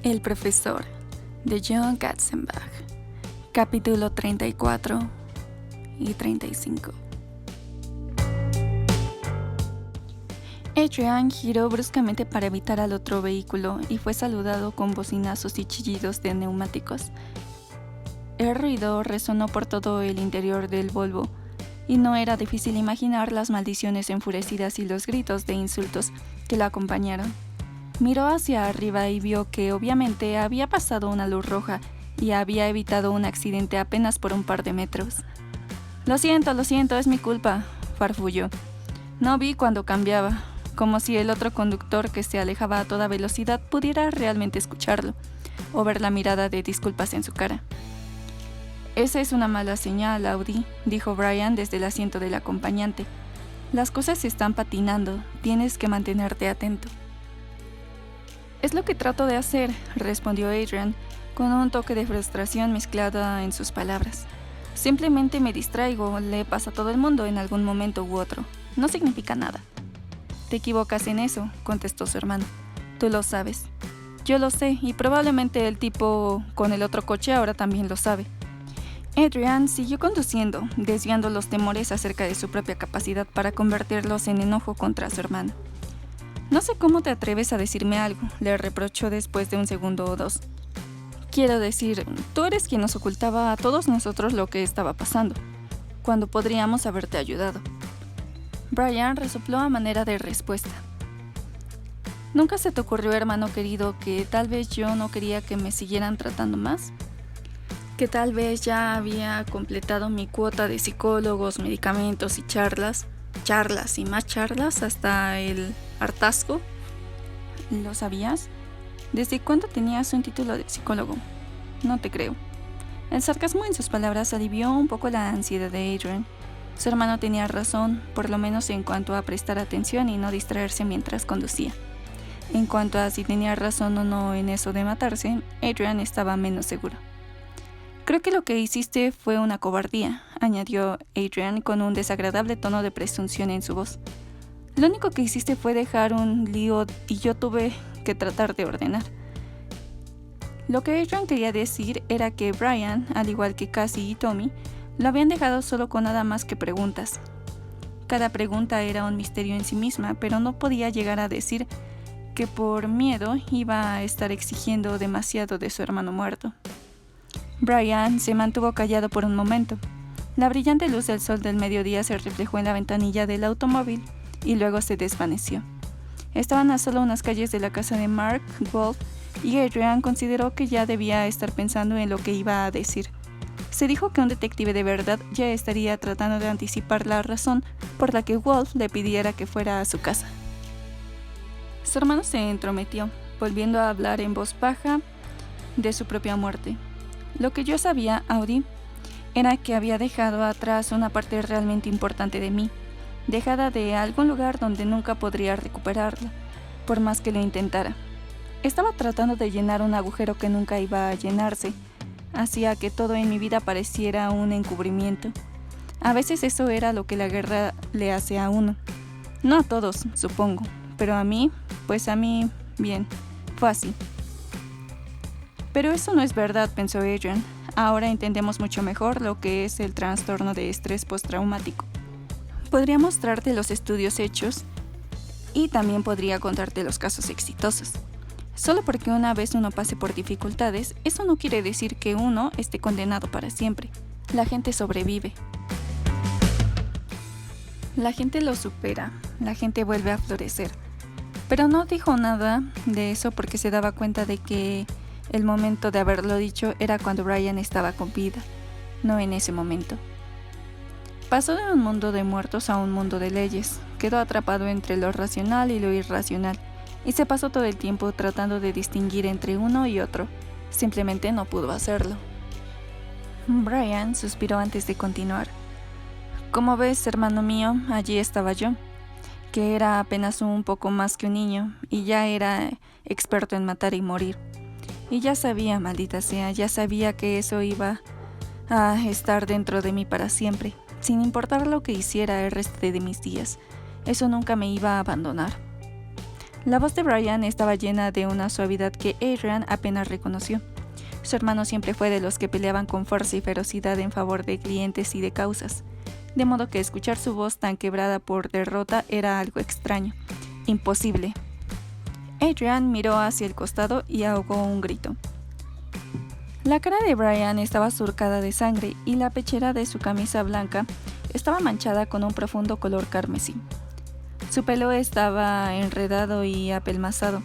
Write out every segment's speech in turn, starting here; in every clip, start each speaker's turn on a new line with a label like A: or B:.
A: El profesor, de John Katzenbach, capítulo 34 y 35. Adrian giró bruscamente para evitar al otro vehículo y fue saludado con bocinazos y chillidos de neumáticos. El ruido resonó por todo el interior del Volvo, y no era difícil imaginar las maldiciones enfurecidas y los gritos de insultos que lo acompañaron. Miró hacia arriba y vio que obviamente había pasado una luz roja y había evitado un accidente apenas por un par de metros. Lo siento, es mi culpa, farfulló. No vi cuando cambiaba, como si el otro conductor que se alejaba a toda velocidad pudiera realmente escucharlo, o ver la mirada de disculpas en su cara. Esa es una mala señal, Audi, dijo Brian desde el asiento del acompañante. Las cosas se están patinando, tienes que mantenerte atento. Es lo que trato de hacer, respondió Adrian, con un toque de frustración mezclada en sus palabras. Simplemente me distraigo, le pasa a todo el mundo en algún momento u otro. No significa nada. Te equivocas en eso, contestó su hermano. Tú lo sabes. Yo lo sé, y probablemente el tipo con el otro coche ahora también lo sabe. Adrian siguió conduciendo, desviando los temores acerca de su propia capacidad para convertirlos en enojo contra su hermano. No sé cómo te atreves a decirme algo, le reprochó después de un segundo o dos. Quiero decir, tú eres quien nos ocultaba a todos nosotros lo que estaba pasando, cuando podríamos haberte ayudado. Brian resopló a manera de respuesta. ¿Nunca se te ocurrió, hermano querido, que tal vez yo no quería que me siguieran tratando más? Que tal vez ya había completado mi cuota de psicólogos, medicamentos y charlas y más charlas hasta el hartazgo. ¿Lo sabías? ¿Desde cuándo tenías un título de psicólogo? No te creo. El sarcasmo en sus palabras alivió un poco la ansiedad de Adrian. Su hermano tenía razón, por lo menos en cuanto a prestar atención y no distraerse mientras conducía. En cuanto a si tenía razón o no en eso de matarse, Adrian estaba menos seguro. Creo que lo que hiciste fue una cobardía, añadió Adrian con un desagradable tono de presunción en su voz. Lo único que hiciste fue dejar un lío y yo tuve que tratar de ordenar. Lo que Adrian quería decir era que Brian, al igual que Cassie y Tommy, lo habían dejado solo con nada más que preguntas. Cada pregunta era un misterio en sí misma, pero no podía llegar a decir que por miedo iba a estar exigiendo demasiado de su hermano muerto. Brian se mantuvo callado por un momento. La brillante luz del sol del mediodía se reflejó en la ventanilla del automóvil y luego se desvaneció. Estaban a solo unas calles de la casa de Mark Wolf y Adrian consideró que ya debía estar pensando en lo que iba a decir. Se dijo que un detective de verdad ya estaría tratando de anticipar la razón por la que Wolf le pidiera que fuera a su casa. Su hermano se entrometió, volviendo a hablar en voz baja de su propia muerte. Lo que yo sabía, Audi, era que había dejado atrás una parte realmente importante de mí, dejada de algún lugar donde nunca podría recuperarla, por más que lo intentara. Estaba tratando de llenar un agujero que nunca iba a llenarse. Hacía que todo en mi vida pareciera un encubrimiento. A veces eso era lo que la guerra le hace a uno. No a todos, supongo, pero a mí, bien, fue así. Pero eso no es verdad, pensó Adrian. Ahora entendemos mucho mejor lo que es el trastorno de estrés postraumático. Podría mostrarte los estudios hechos y también podría contarte los casos exitosos. Solo porque una vez uno pase por dificultades, eso no quiere decir que uno esté condenado para siempre. La gente sobrevive. La gente lo supera, la gente vuelve a florecer. Pero no dijo nada de eso porque se daba cuenta de que el momento de haberlo dicho era cuando Brian estaba con vida, no en ese momento. Pasó de un mundo de muertos a un mundo de leyes, quedó atrapado entre lo racional y lo irracional, y se pasó todo el tiempo tratando de distinguir entre uno y otro. Simplemente no pudo hacerlo. Brian suspiró antes de continuar. Como ves, hermano mío, allí estaba yo, que era apenas un poco más que un niño, y ya era experto en matar y morir. Y ya sabía, maldita sea, ya sabía que eso iba a estar dentro de mí para siempre, sin importar lo que hiciera el resto de mis días. Eso nunca me iba a abandonar. La voz de Brian estaba llena de una suavidad que Adrian apenas reconoció. Su hermano siempre fue de los que peleaban con fuerza y ferocidad en favor de clientes y de causas, de modo que escuchar su voz tan quebrada por derrota era algo extraño, imposible. Adrian miró hacia el costado y ahogó un grito. La cara de Brian estaba surcada de sangre y la pechera de su camisa blanca estaba manchada con un profundo color carmesí. Su pelo estaba enredado y apelmazado.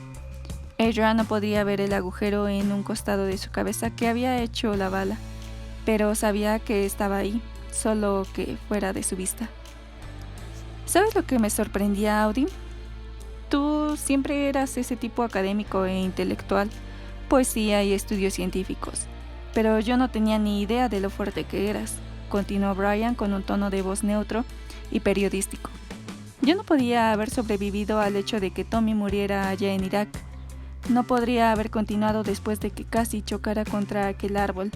A: Adrian no podía ver el agujero en un costado de su cabeza que había hecho la bala, pero sabía que estaba ahí, solo que fuera de su vista. ¿Sabes lo que me sorprendía, Audie? Tú siempre eras ese tipo académico e intelectual, poesía y estudios científicos, pero yo no tenía ni idea de lo fuerte que eras, continuó Brian con un tono de voz neutro y periodístico. Yo no podía haber sobrevivido al hecho de que Tommy muriera allá en Irak. No podría haber continuado después de que casi chocara contra aquel árbol.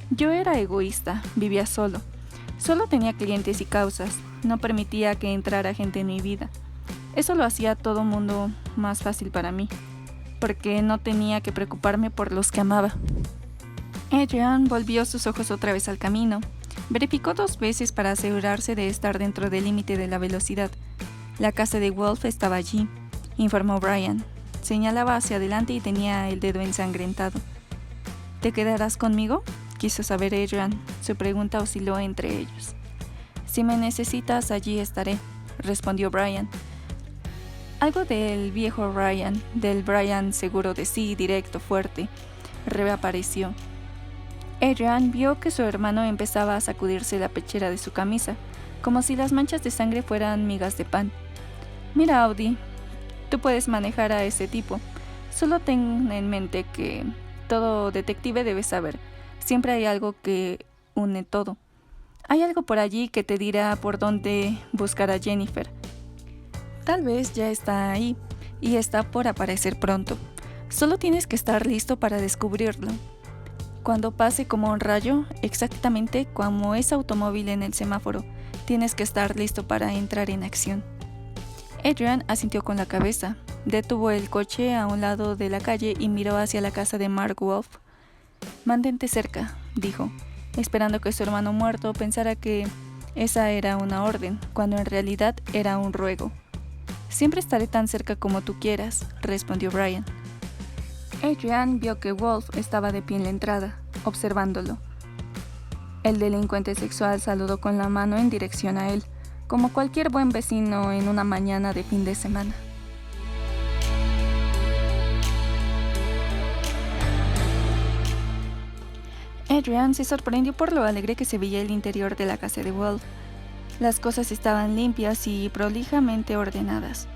A: Yo era egoísta, vivía solo. Solo tenía clientes y causas. No permitía que entrara gente en mi vida. Eso lo hacía todo mundo más fácil para mí, porque no tenía que preocuparme por los que amaba. Adrian volvió sus ojos otra vez al camino. Verificó 2 veces para asegurarse de estar dentro del límite de la velocidad. La casa de Wolf estaba allí, informó Brian. Señalaba hacia adelante y tenía el dedo ensangrentado. ¿Te quedarás conmigo?, quiso saber Adrian. Su pregunta osciló entre ellos. Si me necesitas, allí estaré, respondió Brian. Algo del viejo Brian, del Brian seguro de sí, directo, fuerte, reapareció. Adrian vio que su hermano empezaba a sacudirse la pechera de su camisa, como si las manchas de sangre fueran migas de pan. Mira, Audie, tú puedes manejar a ese tipo. Solo ten en mente que todo detective debe saber. Siempre hay algo que une todo. Hay algo por allí que te dirá por dónde buscar a Jennifer. Tal vez ya está ahí y está por aparecer pronto. Solo tienes que estar listo para descubrirlo. Cuando pase como un rayo, exactamente como ese automóvil en el semáforo, tienes que estar listo para entrar en acción. Adrian asintió con la cabeza. Detuvo el coche a un lado de la calle y miró hacia la casa de Mark Wolf. Mantente cerca, dijo, esperando que su hermano muerto pensara que esa era una orden, cuando en realidad era un ruego. Siempre estaré tan cerca como tú quieras, respondió Brian. Adrian vio que Wolf estaba de pie en la entrada, observándolo. El delincuente sexual saludó con la mano en dirección a él, como cualquier buen vecino en una mañana de fin de semana. Adrian se sorprendió por lo alegre que se veía el interior de la casa de Wolf. Las cosas estaban limpias y prolijamente ordenadas.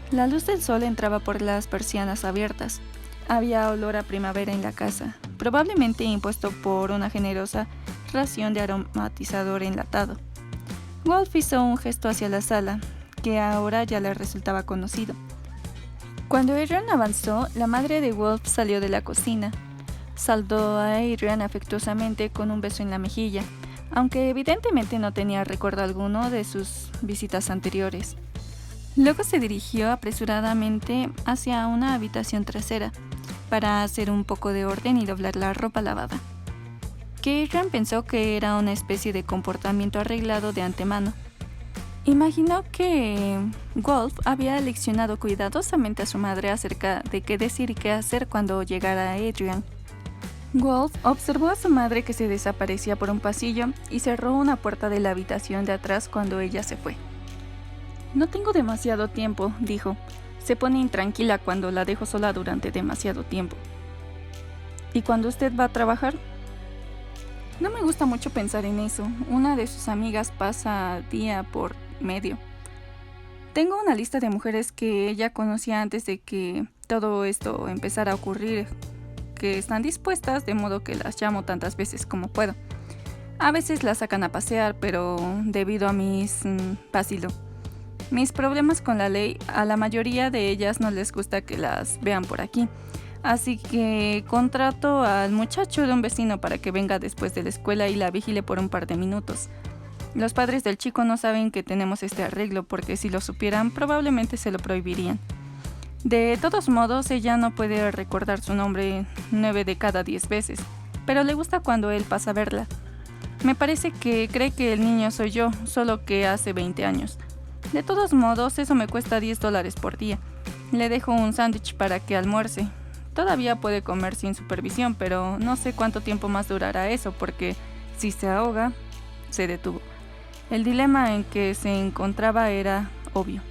A: La luz del sol entraba por las persianas abiertas. Había olor a primavera en la casa, probablemente impuesto por una generosa ración de aromatizador enlatado. Wolf hizo un gesto hacia la sala, que ahora ya le resultaba conocido. Cuando Adrian avanzó, la madre de Wolf salió de la cocina. Saludó a Adrian afectuosamente con un beso en la mejilla, aunque evidentemente no tenía recuerdo alguno de sus visitas anteriores. Luego se dirigió apresuradamente hacia una habitación trasera para hacer un poco de orden y doblar la ropa lavada, que Adrian pensó que era una especie de comportamiento arreglado de antemano. Imaginó que Wolf había leccionado cuidadosamente a su madre acerca de qué decir y qué hacer cuando llegara Adrian. Wolf observó a su madre que se desaparecía por un pasillo y cerró una puerta de la habitación de atrás cuando ella se fue. No tengo demasiado tiempo, dijo. Se pone intranquila cuando la dejo sola durante demasiado tiempo. ¿Y cuando usted va a trabajar? No me gusta mucho pensar en eso. Una de sus amigas pasa día por medio. Tengo una lista de mujeres que ella conocía antes de que todo esto empezara a ocurrir, que están dispuestas, de modo que las llamo tantas veces como puedo. A veces las sacan a pasear, pero debido a mis problemas con la ley, a la mayoría de ellas no les gusta que las vean por aquí. Así que contrato al muchacho de un vecino para que venga después de la escuela y la vigile por un par de minutos. Los padres del chico no saben que tenemos este arreglo porque si lo supieran probablemente se lo prohibirían. De todos modos, ella no puede recordar su nombre 9 de cada 10 veces, pero le gusta cuando él pasa a verla. Me parece que cree que el niño soy yo, solo que hace 20 años. De todos modos, eso me cuesta $10 por día. Le dejo un sándwich para que almuerce. Todavía puede comer sin supervisión, pero no sé cuánto tiempo más durará eso, porque si se ahoga, se detuvo. El dilema en que se encontraba era obvio.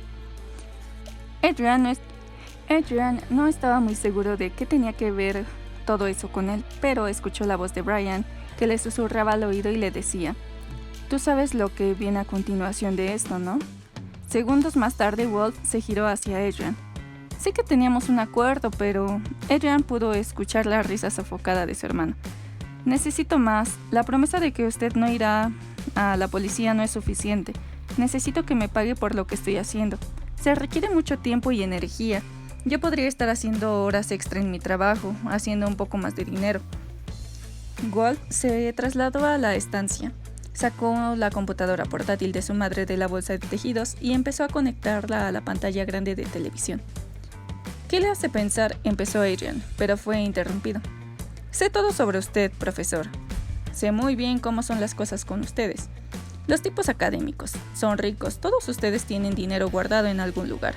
A: Adrian no estaba muy seguro de qué tenía que ver todo eso con él, pero escuchó la voz de Brian, que le susurraba al oído y le decía: «Tú sabes lo que viene a continuación de esto, ¿no?». Segundos más tarde, Wolf se giró hacia Adrian. «Sé que teníamos un acuerdo, pero…» Adrian pudo escuchar la risa sofocada de su hermano. «Necesito más. La promesa de que usted no irá a la policía no es suficiente. Necesito que me pague por lo que estoy haciendo. Se requiere mucho tiempo y energía. Yo podría estar haciendo horas extra en mi trabajo, haciendo un poco más de dinero». Wolf se trasladó a la estancia. Sacó la computadora portátil de su madre de la bolsa de tejidos y empezó a conectarla a la pantalla grande de televisión. «¿Qué le hace pensar?», empezó Adrian, pero fue interrumpido. «Sé todo sobre usted, profesor. Sé muy bien cómo son las cosas con ustedes. Los tipos académicos, son ricos, todos ustedes tienen dinero guardado en algún lugar.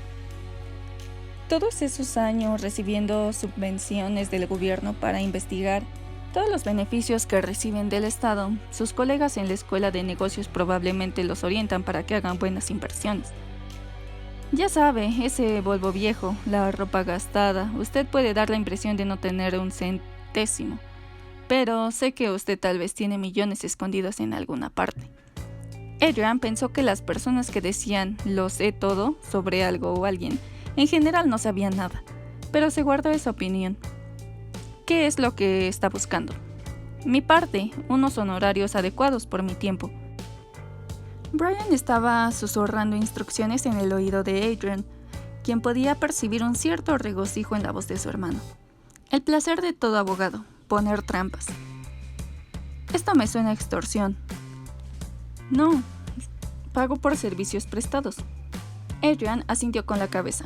A: Todos esos años recibiendo subvenciones del gobierno para investigar todos los beneficios que reciben del Estado, sus colegas en la escuela de negocios probablemente los orientan para que hagan buenas inversiones. Ya sabe, ese Volvo viejo, la ropa gastada, usted puede dar la impresión de no tener un centésimo, pero sé que usted tal vez tiene millones escondidos en alguna parte». Adrian pensó que las personas que decían «lo sé todo» sobre algo o alguien, en general no sabían nada, pero se guardó esa opinión. «¿Qué es lo que está buscando?». «Mi parte, unos honorarios adecuados por mi tiempo». Brian estaba susurrando instrucciones en el oído de Adrian, quien podía percibir un cierto regocijo en la voz de su hermano. El placer de todo abogado, poner trampas. «Esto me suena a extorsión». «No, pago por servicios prestados». Adrian asintió con la cabeza.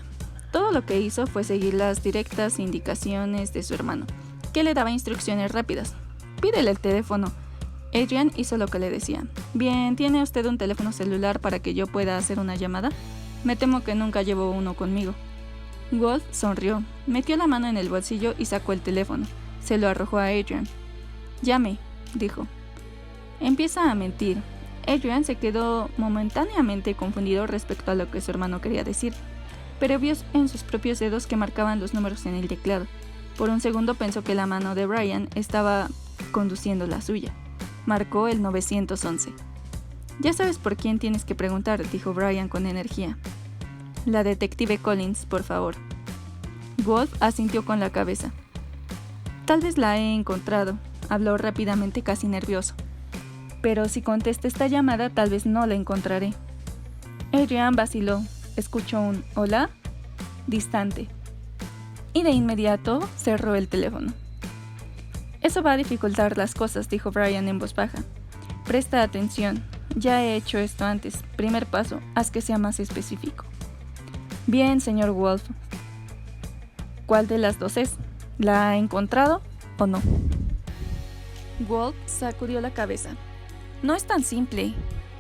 A: Todo lo que hizo fue seguir las directas indicaciones de su hermano, que le daba instrucciones rápidas. «Pídele el teléfono». Adrian hizo lo que le decía. «Bien, ¿tiene usted un teléfono celular para que yo pueda hacer una llamada? Me temo que nunca llevo uno conmigo». Wolf sonrió, metió la mano en el bolsillo y sacó el teléfono. Se lo arrojó a Adrian. «Llame», dijo. «Empieza a mentir». Adrian se quedó momentáneamente confundido respecto a lo que su hermano quería decir, pero vio en sus propios dedos que marcaban los números en el teclado. Por un segundo pensó que la mano de Brian estaba conduciendo la suya. Marcó el 911. «Ya sabes por quién tienes que preguntar», dijo Brian con energía. «La detective Collins, por favor». Wolf asintió con la cabeza. «Tal vez la he encontrado», habló rápidamente, casi nervioso. «Pero si contesta esta llamada, tal vez no la encontraré». Adrian vaciló. Escuchó un «¿Hola?» distante. Y de inmediato cerró el teléfono. «Eso va a dificultar las cosas», dijo Brian en voz baja. «Presta atención. Ya he hecho esto antes. Primer paso, haz que sea más específico». «Bien, señor Wolf. ¿Cuál de las dos es? ¿La ha encontrado o no?». Wolf sacudió la cabeza. «No es tan simple».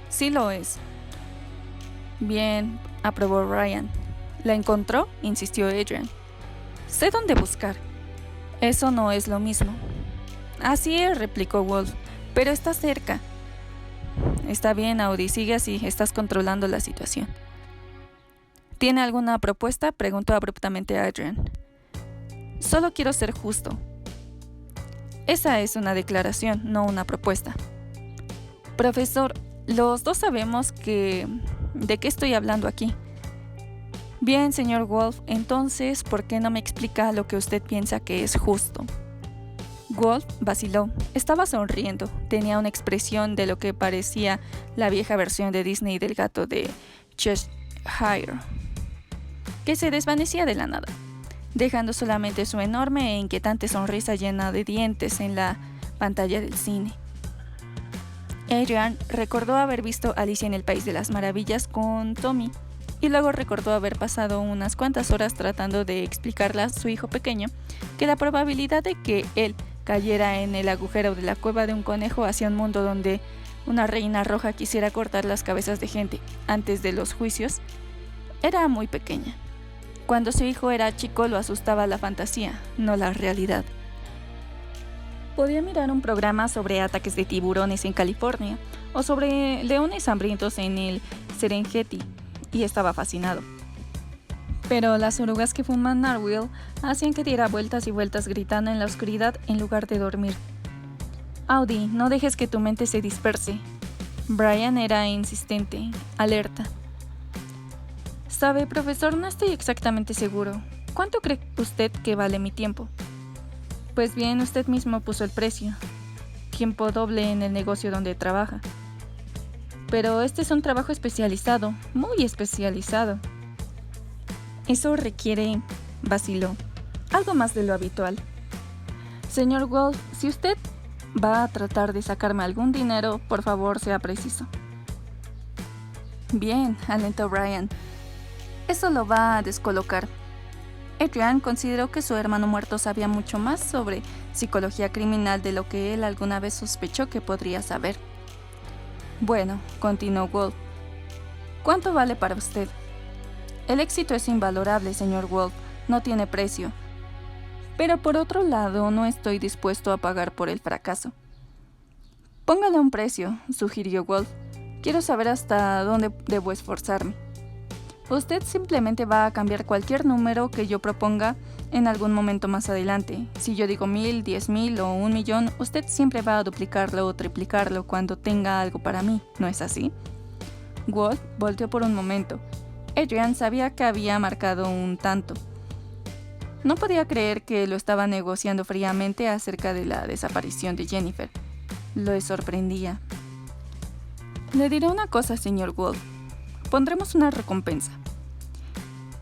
A: «Sí lo es». «Bien», aprobó Brian. «¿La encontró?», insistió Adrian. «Sé dónde buscar». «Eso no es lo mismo». «Así es», replicó Wolf, «pero está cerca». «Está bien, Audi, sigue así, estás controlando la situación». «¿Tiene alguna propuesta?», preguntó abruptamente Adrian. «Solo quiero ser justo». «Esa es una declaración, no una propuesta». «Profesor, los dos sabemos de qué estoy hablando aquí». «Bien, señor Wolf, entonces, ¿por qué no me explica lo que usted piensa que es justo?». Wolf vaciló. Estaba sonriendo. Tenía una expresión de lo que parecía la vieja versión de Disney del gato de Cheshire, que se desvanecía de la nada, dejando solamente su enorme e inquietante sonrisa llena de dientes en la pantalla del cine. Adrian recordó haber visto Alicia en el País de las Maravillas con Tommy, y luego recordó haber pasado unas cuantas horas tratando de explicarle a su hijo pequeño que la probabilidad de que él cayera en el agujero de la cueva de un conejo hacia un mundo donde una reina roja quisiera cortar las cabezas de gente antes de los juicios era muy pequeña. Cuando su hijo era chico lo asustaba la fantasía, no la realidad. Podía mirar un programa sobre ataques de tiburones en California o sobre leones hambrientos en el Serengeti y estaba fascinado. Pero las orugas que fuman narwhal hacían que diera vueltas y vueltas gritando en la oscuridad en lugar de dormir. Audie, no dejes que tu mente se disperse. Brian era insistente, alerta. Sabe, profesor, no estoy exactamente seguro. ¿Cuánto cree usted que vale mi tiempo? Pues bien, usted mismo puso el precio. Tiempo doble en el negocio donde trabaja. Pero este es un trabajo especializado, muy especializado. Eso requiere, vaciló, algo más de lo habitual. Señor Wolf, si usted va a tratar de sacarme algún dinero, por favor sea preciso. Bien, alentó Brian. Eso lo va a descolocar. Adrian consideró que su hermano muerto sabía mucho más sobre psicología criminal de lo que él alguna vez sospechó que podría saber. Bueno, continuó Wolf. ¿Cuánto vale para usted? El éxito es invalorable, señor Wolf. No tiene precio. Pero por otro lado, no estoy dispuesto a pagar por el fracaso. Póngale un precio, sugirió Wolf. Quiero saber hasta dónde debo esforzarme. Usted simplemente va a cambiar cualquier número que yo proponga en algún momento más adelante. Si yo digo 1,000, 10,000 o 1,000,000, usted siempre va a duplicarlo o triplicarlo cuando tenga algo para mí, ¿no es así? Wolf volteó por un momento. Adrian sabía que había marcado un tanto. No podía creer que lo estaba negociando fríamente acerca de la desaparición de Jennifer. Lo sorprendía. Le diré una cosa, señor Wolf. Pondremos una recompensa.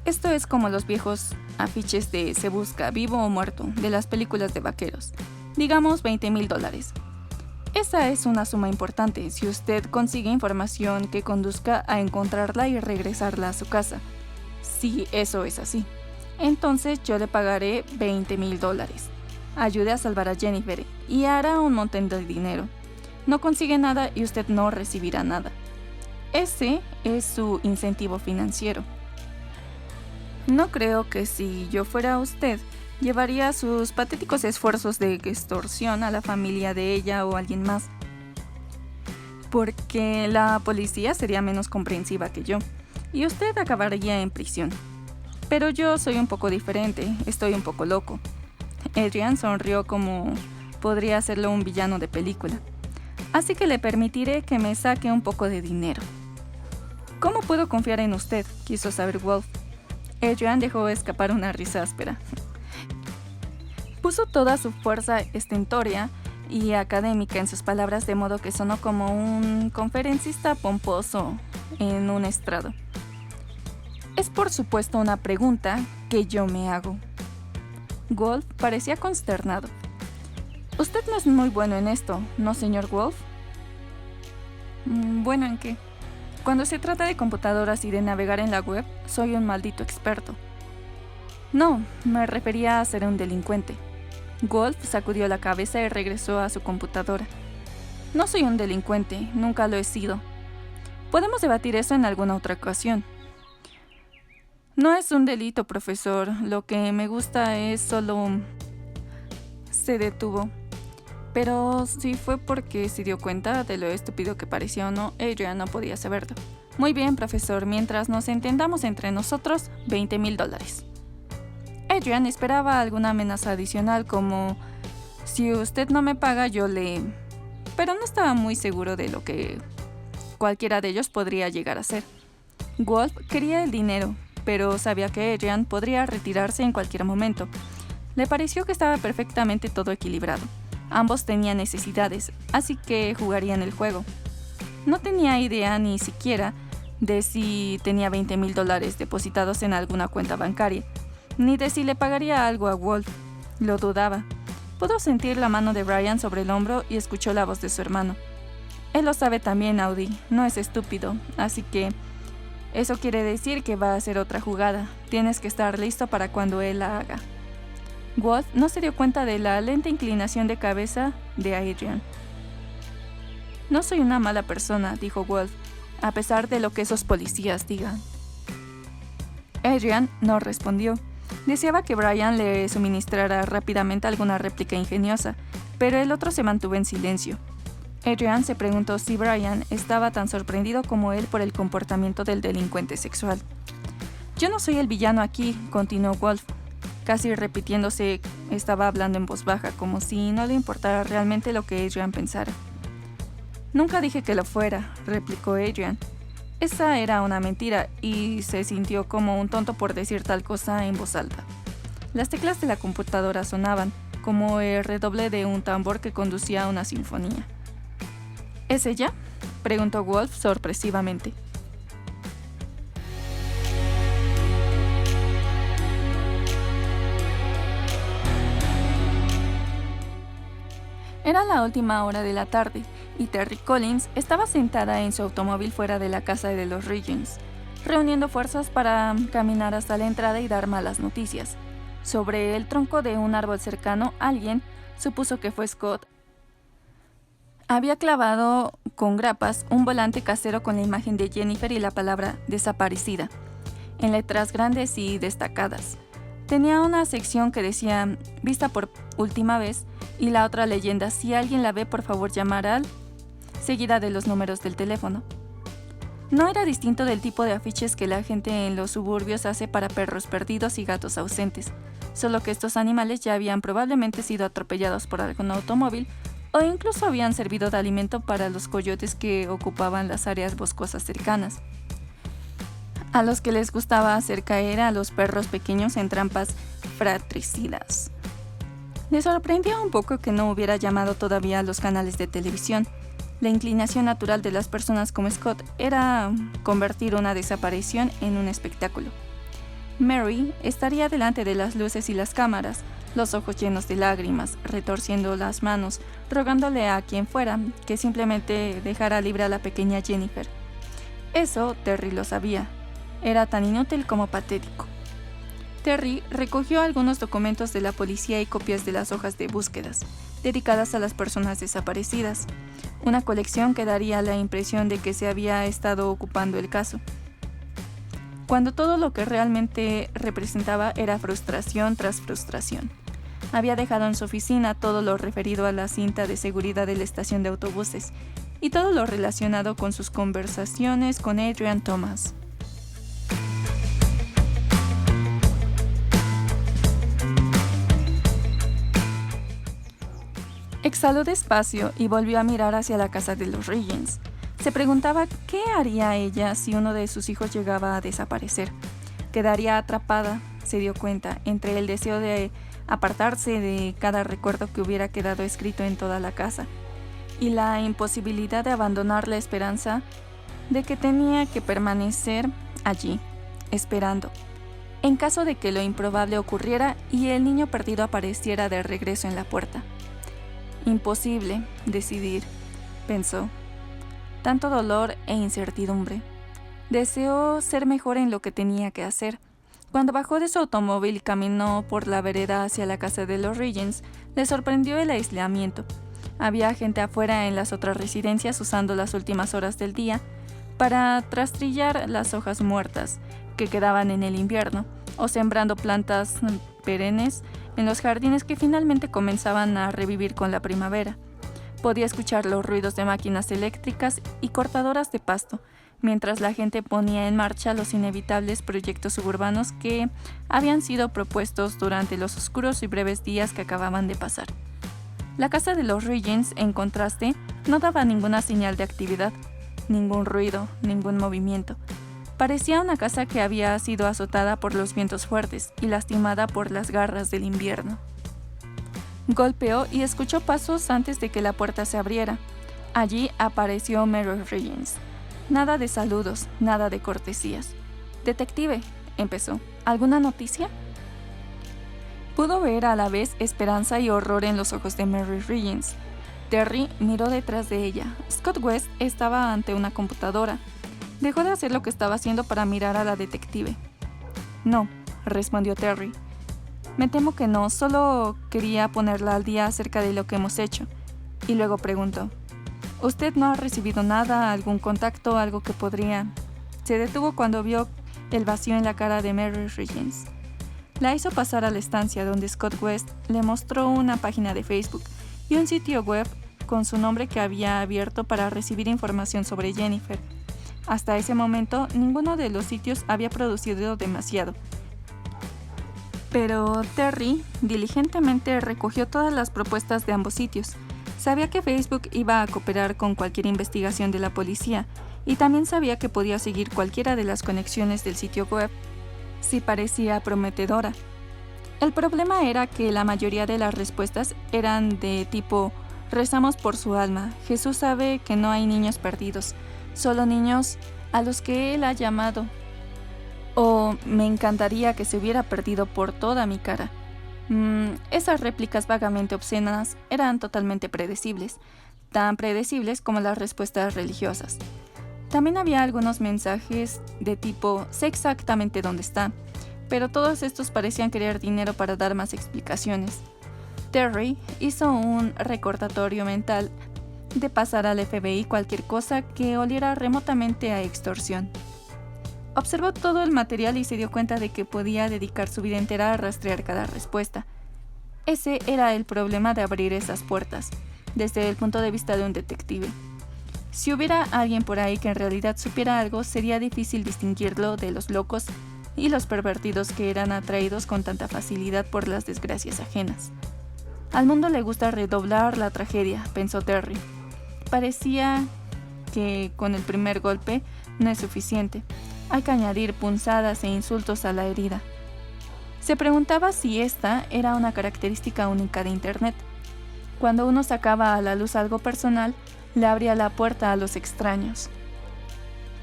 A: Esto es como los viejos afiches de Se busca, vivo o muerto, de las películas de vaqueros. Digamos $20,000. Esa es una suma importante si usted consigue información que conduzca a encontrarla y regresarla a su casa. Si eso es así, entonces yo le pagaré $20,000. Ayude a salvar a Jennifer y hará un montón de dinero. No consigue nada y usted no recibirá nada. Ese es su incentivo financiero. No creo que si yo fuera usted, llevaría sus patéticos esfuerzos de extorsión a la familia de ella o alguien más. Porque la policía sería menos comprensiva que yo, y usted acabaría en prisión. Pero yo soy un poco diferente, estoy un poco loco. Adrian sonrió como podría hacerlo un villano de película. Así que le permitiré que me saque un poco de dinero. ¿Cómo puedo confiar en usted?, quiso saber Wolf. Adrian dejó escapar una risa áspera. Puso toda su fuerza estentórea y académica en sus palabras de modo que sonó como un conferencista pomposo en un estrado. Es por supuesto una pregunta que yo me hago. Wolf parecía consternado. Usted no es muy bueno en esto, ¿no, señor Wolf? ¿Bueno en qué? Cuando se trata de computadoras y de navegar en la web, soy un maldito experto. No, me refería a ser un delincuente. Wolf sacudió la cabeza y regresó a su computadora. No soy un delincuente, nunca lo he sido. Podemos debatir eso en alguna otra ocasión. No es un delito, profesor. Lo que me gusta es solo... Se detuvo. Pero si fue porque se dio cuenta de lo estúpido que parecía o no, Adrian no podía saberlo. Muy bien, profesor, mientras nos entendamos entre nosotros, $20,000. Adrian esperaba alguna amenaza adicional como, si usted no me paga, yo le... Pero no estaba muy seguro de lo que cualquiera de ellos podría llegar a ser. Wolf quería el dinero, pero sabía que Adrian podría retirarse en cualquier momento. Le pareció que estaba perfectamente todo equilibrado. Ambos tenían necesidades, así que jugarían el juego. No tenía idea ni siquiera de si tenía $20,000 depositados en alguna cuenta bancaria, ni de si le pagaría algo a Wolf. Lo dudaba. Pudo sentir la mano de Brian sobre el hombro y escuchó la voz de su hermano. Él lo sabe también, Audie, no es estúpido, así que eso quiere decir que va a hacer otra jugada. Tienes que estar listo para cuando él la haga. Wolf no se dio cuenta de la lenta inclinación de cabeza de Adrian. No soy una mala persona, dijo Wolf, a pesar de lo que esos policías digan. Adrian no respondió. Deseaba que Brian le suministrara rápidamente alguna réplica ingeniosa, pero el otro se mantuvo en silencio. Adrian se preguntó si Brian estaba tan sorprendido como él por el comportamiento del delincuente sexual. «Yo no soy el villano aquí», continuó Wolf. Casi repitiéndose, estaba hablando en voz baja, como si no le importara realmente lo que Adrian pensara. «Nunca dije que lo fuera», replicó Adrian. Esa era una mentira, y se sintió como un tonto por decir tal cosa en voz alta. Las teclas de la computadora sonaban, como el redoble de un tambor que conducía a una sinfonía. ¿Es ella?, preguntó Wolf sorpresivamente. Era la última hora de la tarde, y Terry Collins estaba sentada en su automóvil fuera de la casa de los Regents, reuniendo fuerzas para caminar hasta la entrada y dar malas noticias. Sobre el tronco de un árbol cercano, alguien, supuso que fue Scott, había clavado con grapas un volante casero con la imagen de Jennifer y la palabra desaparecida, en letras grandes y destacadas. Tenía una sección que decía vista por última vez y la otra leyenda si alguien la ve por favor llamar al, seguida de los números del teléfono. No era distinto del tipo de afiches que la gente en los suburbios hace para perros perdidos y gatos ausentes, solo que estos animales ya habían probablemente sido atropellados por algún automóvil o incluso habían servido de alimento para los coyotes que ocupaban las áreas boscosas cercanas, a los que les gustaba hacer caer a los perros pequeños en trampas fratricidas. Le sorprendió un poco que no hubiera llamado todavía a los canales de televisión. La inclinación natural de las personas como Scott era convertir una desaparición en un espectáculo. Mary estaría delante de las luces y las cámaras, los ojos llenos de lágrimas, retorciendo las manos, rogándole a quien fuera que simplemente dejara libre a la pequeña Jennifer. Eso Terry lo sabía. Era tan inútil como patético. Terry recogió algunos documentos de la policía y copias de las hojas de búsquedas, dedicadas a las personas desaparecidas, una colección que daría la impresión de que se había estado ocupando el caso, cuando todo lo que realmente representaba era frustración tras frustración. Había dejado en su oficina todo lo referido a la cinta de seguridad de la estación de autobuses y todo lo relacionado con sus conversaciones con Adrian Thomas. Exhaló despacio y volvió a mirar hacia la casa de los Regents. Se preguntaba qué haría ella si uno de sus hijos llegaba a desaparecer. Quedaría atrapada, se dio cuenta, entre el deseo de apartarse de cada recuerdo que hubiera quedado escrito en toda la casa, y la imposibilidad de abandonar la esperanza de que tenía que permanecer allí, esperando, en caso de que lo improbable ocurriera y el niño perdido apareciera de regreso en la puerta. Imposible decidir, pensó. Tanto dolor e incertidumbre. Deseó ser mejor en lo que tenía que hacer. Cuando bajó de su automóvil y caminó por la vereda hacia la casa de los Regents, le sorprendió el aislamiento. Había gente afuera en las otras residencias usando las últimas horas del día para trastrillar las hojas muertas que quedaban en el invierno o sembrando plantas perennes en los jardines que finalmente comenzaban a revivir con la primavera. Podía escuchar los ruidos de máquinas eléctricas y cortadoras de pasto, mientras la gente ponía en marcha los inevitables proyectos suburbanos que habían sido propuestos durante los oscuros y breves días que acababan de pasar. La casa de los Regents, en contraste, no daba ninguna señal de actividad, ningún ruido, ningún movimiento. Parecía una casa que había sido azotada por los vientos fuertes y lastimada por las garras del invierno. Golpeó y escuchó pasos antes de que la puerta se abriera. Allí apareció Mary Regents. Nada de saludos, nada de cortesías. «Detective», empezó, ¿alguna noticia? Pudo ver a la vez esperanza y horror en los ojos de Mary Regents. Terry miró detrás de ella. Scott West estaba ante una computadora. Dejó de hacer lo que estaba haciendo para mirar a la detective. No, respondió Terry. Me temo que no, solo quería ponerla al día acerca de lo que hemos hecho. Y luego preguntó, ¿usted no ha recibido nada, algún contacto, algo que podría...? Se detuvo cuando vio el vacío en la cara de Mary Riggins. La hizo pasar a la estancia donde Scott West le mostró una página de Facebook y un sitio web con su nombre que había abierto para recibir información sobre Jennifer. Hasta ese momento, ninguno de los sitios había producido demasiado. Pero Terry diligentemente recogió todas las propuestas de ambos sitios. Sabía que Facebook iba a cooperar con cualquier investigación de la policía y también sabía que podía seguir cualquiera de las conexiones del sitio web si parecía prometedora. El problema era que la mayoría de las respuestas eran de tipo rezamos por su alma, Jesús sabe que no hay niños perdidos, solo niños a los que él ha llamado. O me encantaría que se hubiera perdido por toda mi cara. Esas réplicas vagamente obscenas eran totalmente predecibles, tan predecibles como las respuestas religiosas. También había algunos mensajes de tipo sé exactamente dónde está, pero todos estos parecían querer dinero para dar más explicaciones. Terry hizo un recordatorio mental de pasar al FBI cualquier cosa que oliera remotamente a extorsión. Observó todo el material y se dio cuenta de que podía dedicar su vida entera a rastrear cada respuesta. Ese era el problema de abrir esas puertas, desde el punto de vista de un detective. Si hubiera alguien por ahí que en realidad supiera algo, sería difícil distinguirlo de los locos y los pervertidos que eran atraídos con tanta facilidad por las desgracias ajenas. Al mundo le gusta redoblar la tragedia, pensó Terry. Parecía que con el primer golpe no es suficiente. Hay que añadir punzadas e insultos a la herida. Se preguntaba si esta era una característica única de Internet. Cuando uno sacaba a la luz algo personal, le abría la puerta a los extraños.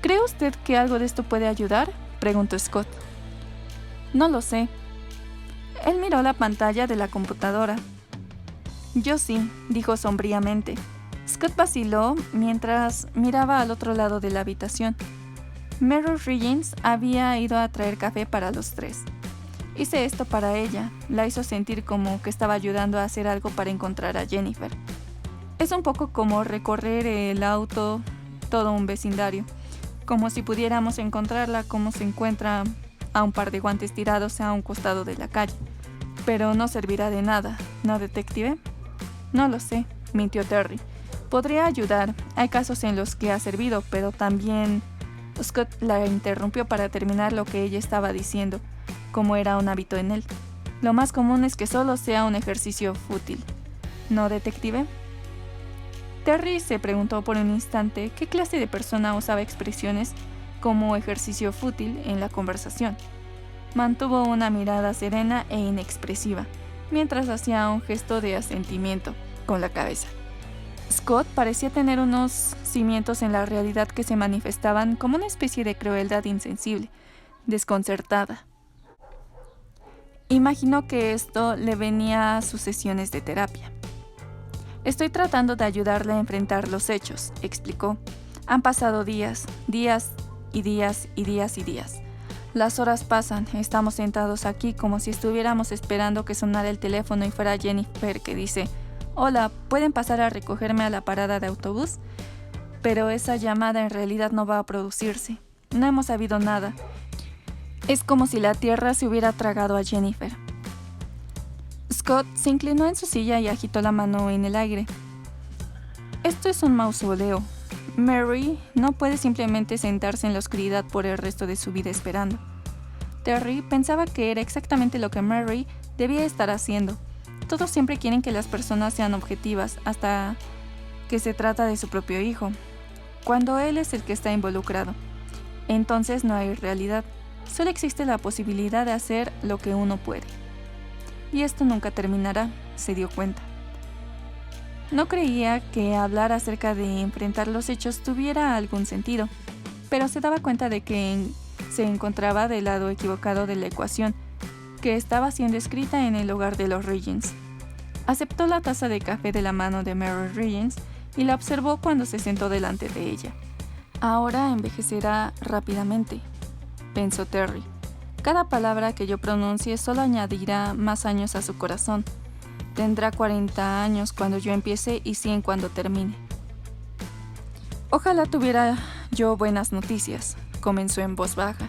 A: ¿Cree usted que algo de esto puede ayudar?, preguntó Scott. No lo sé. Él miró la pantalla de la computadora. Yo sí, dijo sombríamente. Scott vaciló mientras miraba al otro lado de la habitación. Mary Riggins había ido a traer café para los tres. Hice esto para ella, la hizo sentir como que estaba ayudando a hacer algo para encontrar a Jennifer. Es un poco como recorrer el auto todo un vecindario, como si pudiéramos encontrarla como se encuentra a un par de guantes tirados a un costado de la calle. Pero no servirá de nada, ¿no, detective? No lo sé, mintió Terry. Podría ayudar, hay casos en los que ha servido, pero también... Scott la interrumpió para terminar lo que ella estaba diciendo, como era un hábito en él. Lo más común es que solo sea un ejercicio fútil. ¿No, detective? Terry se preguntó por un instante qué clase de persona usaba expresiones como ejercicio fútil en la conversación. Mantuvo una mirada serena e inexpresiva, mientras hacía un gesto de asentimiento con la cabeza. Scott parecía tener unos cimientos en la realidad que se manifestaban como una especie de crueldad insensible, desconcertada. Imaginó que esto le venía a sus sesiones de terapia. Estoy tratando de ayudarle a enfrentar los hechos, explicó. Han pasado días, días y días y días y días. Las horas pasan, estamos sentados aquí como si estuviéramos esperando que sonara el teléfono y fuera Jennifer que dice: «Hola, ¿pueden pasar a recogerme a la parada de autobús?» Pero esa llamada en realidad no va a producirse. No hemos sabido nada. Es como si la tierra se hubiera tragado a Jennifer. Scott se inclinó en su silla y agitó la mano en el aire. Esto es un mausoleo. Mary no puede simplemente sentarse en la oscuridad por el resto de su vida esperando. Terry pensaba que era exactamente lo que Mary debía estar haciendo. Todos siempre quieren que las personas sean objetivas, hasta que se trata de su propio hijo, cuando él es el que está involucrado. Entonces no hay realidad, solo existe la posibilidad de hacer lo que uno puede. Y esto nunca terminará, se dio cuenta. No creía que hablar acerca de enfrentar los hechos tuviera algún sentido, pero se daba cuenta de que se encontraba del lado equivocado de la ecuación, que estaba siendo escrita en el hogar de los Riggins. Aceptó la taza de café de la mano de Mary Riggins y la observó cuando se sentó delante de ella. Ahora envejecerá rápidamente, pensó Terry. Cada palabra que yo pronuncie solo añadirá más años a su corazón. Tendrá 40 años cuando yo empiece y 100 cuando termine. Ojalá tuviera yo buenas noticias, comenzó en voz baja.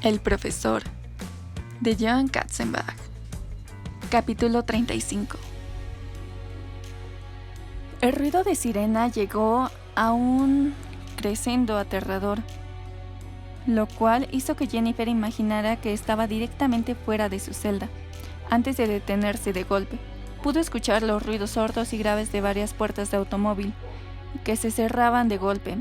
A: El profesor, de John Katzenbach. Capítulo 35. El ruido de sirena llegó a un crescendo aterrador, lo cual hizo que Jennifer imaginara que estaba directamente fuera de su celda. Antes de detenerse de golpe, pudo escuchar los ruidos sordos y graves de varias puertas de automóvil que se cerraban de golpe.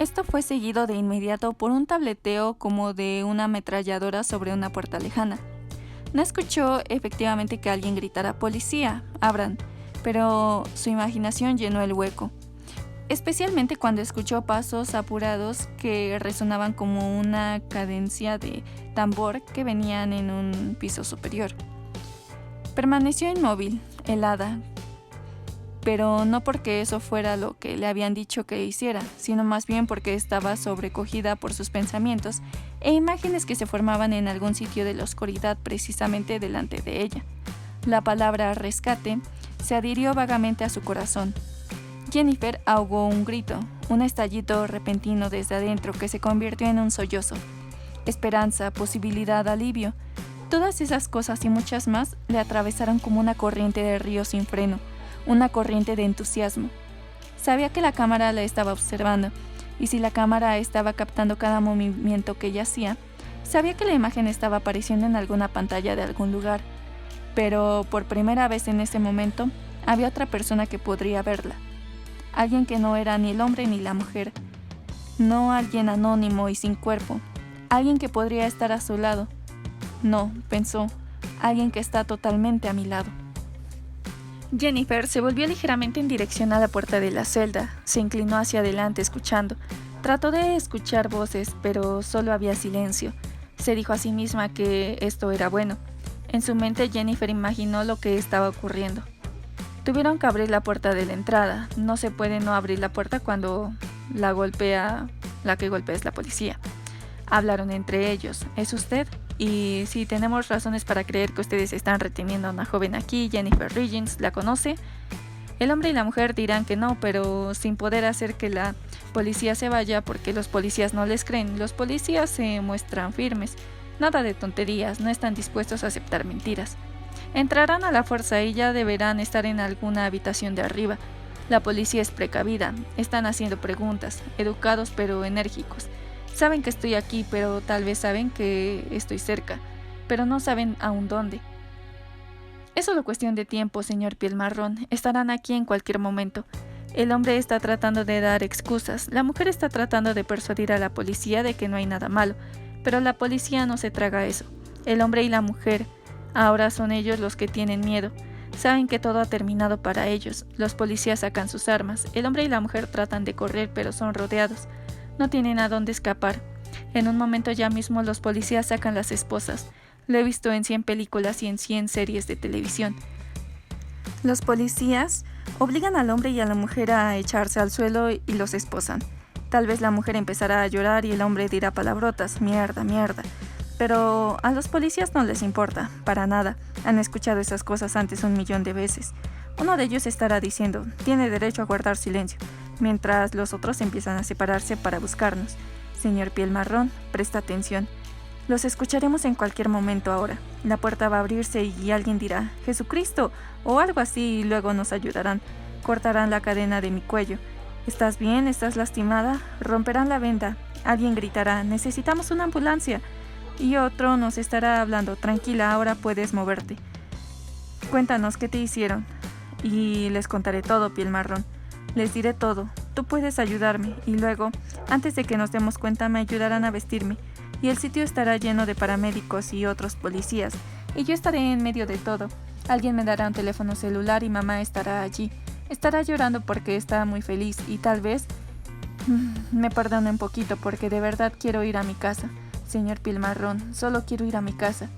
A: Esto fue seguido de inmediato por un tableteo como de una ametralladora sobre una puerta lejana. No escuchó efectivamente que alguien gritara «¡Policía! ¡Abran!», pero su imaginación llenó el hueco, especialmente cuando escuchó pasos apurados que resonaban como una cadencia de tambor que venían en un piso superior. Permaneció inmóvil, helada, pero no porque eso fuera lo que le habían dicho que hiciera, sino más bien porque estaba sobrecogida por sus pensamientos e imágenes que se formaban en algún sitio de la oscuridad precisamente delante de ella. La palabra rescate se adhirió vagamente a su corazón. Jennifer ahogó un grito, un estallido repentino desde adentro que se convirtió en un sollozo. Esperanza, posibilidad, alivio, todas esas cosas y muchas más le atravesaron como una corriente de río sin freno, una corriente de entusiasmo. Sabía que la cámara la estaba observando, y si la cámara estaba captando cada movimiento que ella hacía, sabía que la imagen estaba apareciendo en alguna pantalla de algún lugar. Pero por primera vez en ese momento, había otra persona que podría verla. Alguien que no era ni el hombre ni la mujer. No alguien anónimo y sin cuerpo. Alguien que podría estar a su lado. No, pensó, alguien que está totalmente a mi lado. Jennifer se volvió ligeramente en dirección a la puerta de la celda. Se inclinó hacia adelante escuchando. Trató de escuchar voces, pero solo había silencio. Se dijo a sí misma que esto era bueno. En su mente Jennifer imaginó lo que estaba ocurriendo. Tuvieron que abrir la puerta de la entrada. No se puede no abrir la puerta cuando la que golpea es la policía. Hablaron entre ellos. ¿Es usted? Y si tenemos razones para creer que ustedes están reteniendo a una joven aquí, Jennifer Riggins, ¿la conoce? El hombre y la mujer dirán que no, pero sin poder hacer que la policía se vaya porque los policías no les creen. Los policías se muestran firmes. Nada de tonterías, no están dispuestos a aceptar mentiras. Entrarán a la fuerza y ya deberán estar en alguna habitación de arriba. La policía es precavida, están haciendo preguntas, educados pero enérgicos. Saben que estoy aquí, pero tal vez saben que estoy cerca, pero no saben aún dónde. Es solo cuestión de tiempo, señor Piel Marrón. Estarán aquí en cualquier momento. El hombre está tratando de dar excusas. La mujer está tratando de persuadir a la policía de que no hay nada malo, pero la policía no se traga eso. El hombre y la mujer, ahora son ellos los que tienen miedo. Saben que todo ha terminado para ellos. Los policías sacan sus armas. El hombre y la mujer tratan de correr, pero son rodeados. No tienen a dónde escapar. En un momento ya mismo los policías sacan las esposas. Lo he visto en 100 películas y en 100 series de televisión. Los policías obligan al hombre y a la mujer a echarse al suelo y los esposan. Tal vez la mujer empezará a llorar y el hombre dirá palabrotas, mierda, mierda. Pero a los policías no les importa, para nada. Han escuchado esas cosas antes 1.000.000 de veces. Uno de ellos estará diciendo, tiene derecho a guardar silencio, mientras los otros empiezan a separarse para buscarnos. Señor Piel Marrón, presta atención. Los escucharemos en cualquier momento ahora. La puerta va a abrirse y alguien dirá, ¡Jesucristo! O algo así y luego nos ayudarán. Cortarán la cadena de mi cuello. ¿Estás bien? ¿Estás lastimada? Romperán la venda. Alguien gritará, necesitamos una ambulancia. Y otro nos estará hablando, tranquila, ahora puedes moverte. Cuéntanos qué te hicieron. Y les contaré todo, Piel Marrón. Les diré todo. Tú puedes ayudarme. Y luego, antes de que nos demos cuenta, me ayudarán a vestirme. Y el sitio estará lleno de paramédicos y otros policías. Y yo estaré en medio de todo. Alguien me dará un teléfono celular y mamá estará allí. Estará llorando porque está muy feliz y tal vez Me perdona un poquito porque de verdad quiero ir a mi casa, señor Piel Marrón, solo quiero ir a mi casa.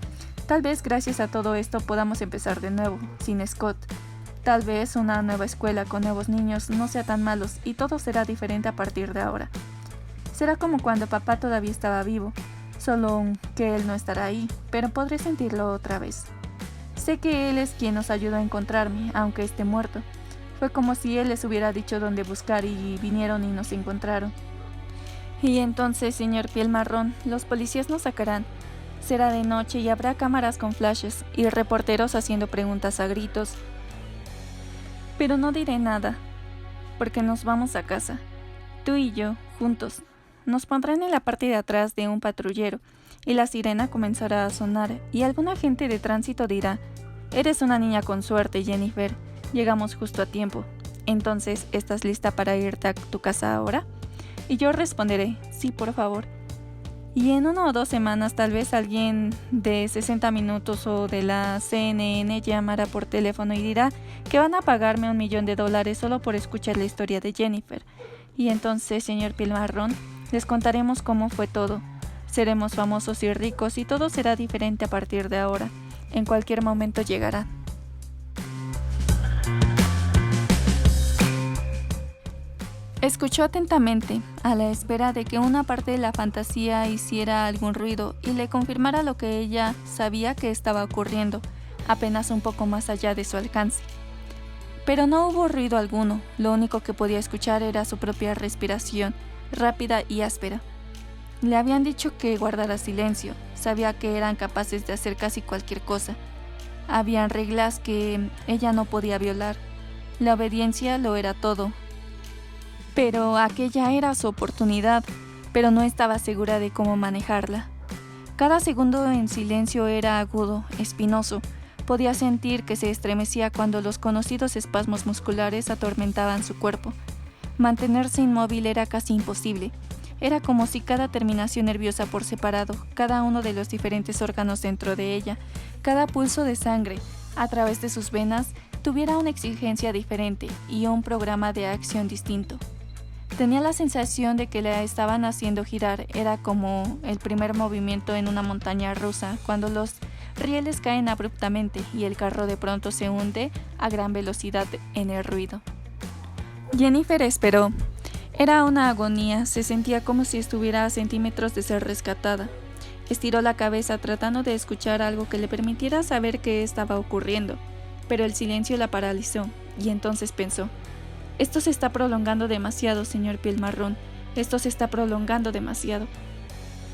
A: Tal vez gracias a todo esto podamos empezar de nuevo, sin Scott. Tal vez una nueva escuela con nuevos niños no sea tan malos y todo será diferente a partir de ahora. Será como cuando papá todavía estaba vivo, solo que él no estará ahí, pero podré sentirlo otra vez. Sé que él es quien nos ayudó a encontrarme, aunque esté muerto. Fue como si él les hubiera dicho dónde buscar y vinieron y nos encontraron. Y entonces, señor Piel Marrón, los policías nos sacarán. Será de noche y habrá cámaras con flashes y reporteros haciendo preguntas a gritos. Pero no diré nada, porque nos vamos a casa. Tú y yo, juntos. Nos pondrán en la parte de atrás de un patrullero y la sirena comenzará a sonar y algún agente de tránsito dirá: «Eres una niña con suerte, Jennifer. Llegamos justo a tiempo. Entonces, ¿estás lista para irte a tu casa ahora?» Y yo responderé: «Sí, por favor». Y en 1 o 2 semanas tal vez alguien de 60 Minutos o de la CNN llamará por teléfono y dirá que van a pagarme $1 millón solo por escuchar la historia de Jennifer. Y entonces, señor Piel Marrón, les contaremos cómo fue todo. Seremos famosos y ricos y todo será diferente a partir de ahora. En cualquier momento llegará. Escuchó atentamente, a la espera de que una parte de la fantasía hiciera algún ruido y le confirmara lo que ella sabía que estaba ocurriendo, apenas un poco más allá de su alcance. Pero no hubo ruido alguno, lo único que podía escuchar era su propia respiración, rápida y áspera. Le habían dicho que guardara silencio, sabía que eran capaces de hacer casi cualquier cosa. Habían reglas que ella no podía violar, la obediencia lo era todo. Pero aquella era su oportunidad, pero no estaba segura de cómo manejarla. Cada segundo en silencio era agudo, espinoso. Podía sentir que se estremecía cuando los conocidos espasmos musculares atormentaban su cuerpo. Mantenerse inmóvil era casi imposible. Era como si cada terminación nerviosa por separado, cada uno de los diferentes órganos dentro de ella, cada pulso de sangre a través de sus venas, tuviera una exigencia diferente y un programa de acción distinto. Tenía la sensación de que la estaban haciendo girar. Era como el primer movimiento en una montaña rusa, cuando los rieles caen abruptamente y el carro de pronto se hunde a gran velocidad en el ruido. Jennifer esperó. Era una agonía, se sentía como si estuviera a centímetros de ser rescatada. Estiró la cabeza tratando de escuchar algo que le permitiera saber qué estaba ocurriendo, pero el silencio la paralizó, y entonces pensó: «Esto se está prolongando demasiado, señor Piel Marrón, esto se está prolongando demasiado».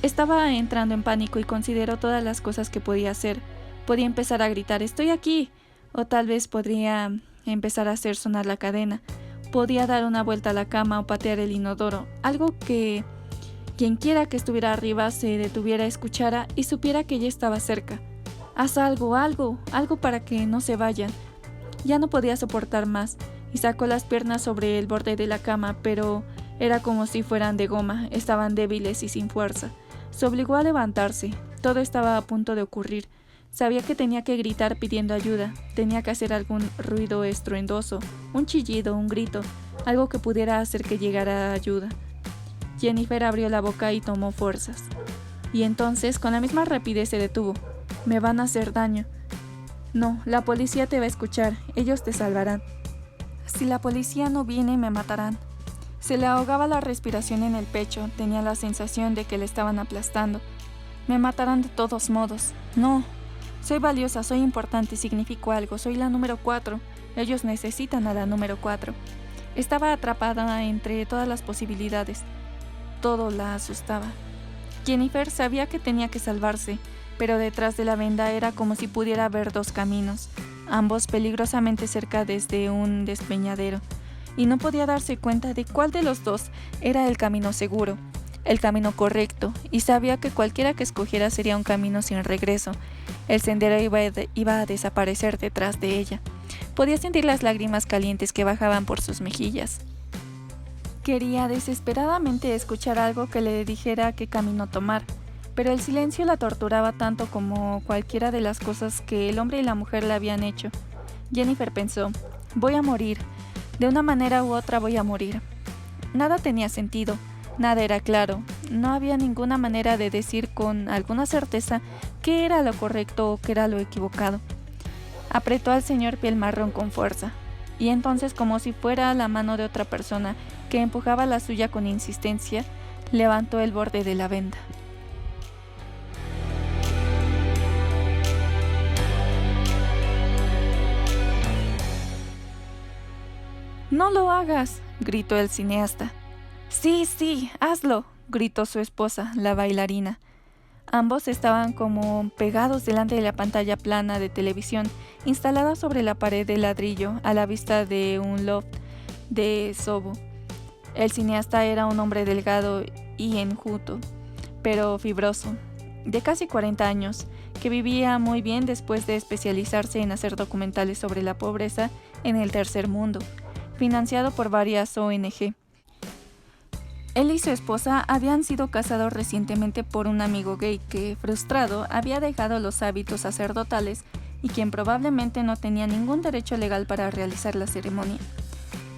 A: Estaba entrando en pánico y consideró todas las cosas que podía hacer. Podía empezar a gritar: «¡Estoy aquí!», o tal vez podría empezar a hacer sonar la cadena. Podía dar una vuelta a la cama o patear el inodoro, algo que quienquiera que estuviera arriba se detuviera, escuchara y supiera que ella estaba cerca. «Haz algo para que no se vayan». Ya no podía soportar más y sacó las piernas sobre el borde de la cama, pero era como si fueran de goma, estaban débiles y sin fuerza. Se obligó a levantarse, todo estaba a punto de ocurrir. Sabía que tenía que gritar pidiendo ayuda, tenía que hacer algún ruido estruendoso, un chillido, un grito, algo que pudiera hacer que llegara ayuda. Jennifer abrió la boca y tomó fuerzas. Y entonces, con la misma rapidez, se detuvo. «Me van a hacer daño». «No, la policía te va a escuchar, ellos te salvarán». «Si la policía no viene, me matarán». Se le ahogaba la respiración en el pecho, tenía la sensación de que le estaban aplastando. «Me matarán de todos modos». «No, soy valiosa, soy importante, significo algo, soy la número 4. Ellos necesitan a la número 4». Estaba atrapada entre todas las posibilidades. Todo la asustaba. Jennifer sabía que tenía que salvarse, pero detrás de la venda era como si pudiera ver 2 caminos, ambos peligrosamente cerca desde un despeñadero, y no podía darse cuenta de cuál de los 2 era el camino seguro, el camino correcto, y sabía que cualquiera que escogiera sería un camino sin regreso. El sendero iba a desaparecer detrás de ella. Podía sentir las lágrimas calientes que bajaban por sus mejillas. Quería desesperadamente escuchar algo que le dijera qué camino tomar, pero el silencio la torturaba tanto como cualquiera de las cosas que el hombre y la mujer le habían hecho. Jennifer pensó: «Voy a morir, de una manera u otra voy a morir». Nada tenía sentido, nada era claro, no había ninguna manera de decir con alguna certeza qué era lo correcto o qué era lo equivocado. Apretó al señor piel marrón con fuerza, y entonces, como si fuera la mano de otra persona que empujaba la suya con insistencia, levantó el borde de la venda. «¡No lo hagas!», gritó el cineasta. «Sí, sí, hazlo», gritó su esposa, la bailarina. Ambos estaban como pegados delante de la pantalla plana de televisión, instalada sobre la pared de ladrillo, a la vista de un loft de Soho. El cineasta era un hombre delgado y enjuto, pero fibroso, de casi 40 años, que vivía muy bien después de especializarse en hacer documentales sobre la pobreza en el tercer mundo, financiado por varias ONG. Él y su esposa habían sido casados recientemente por un amigo gay que, frustrado, había dejado los hábitos sacerdotales y quien probablemente no tenía ningún derecho legal para realizar la ceremonia.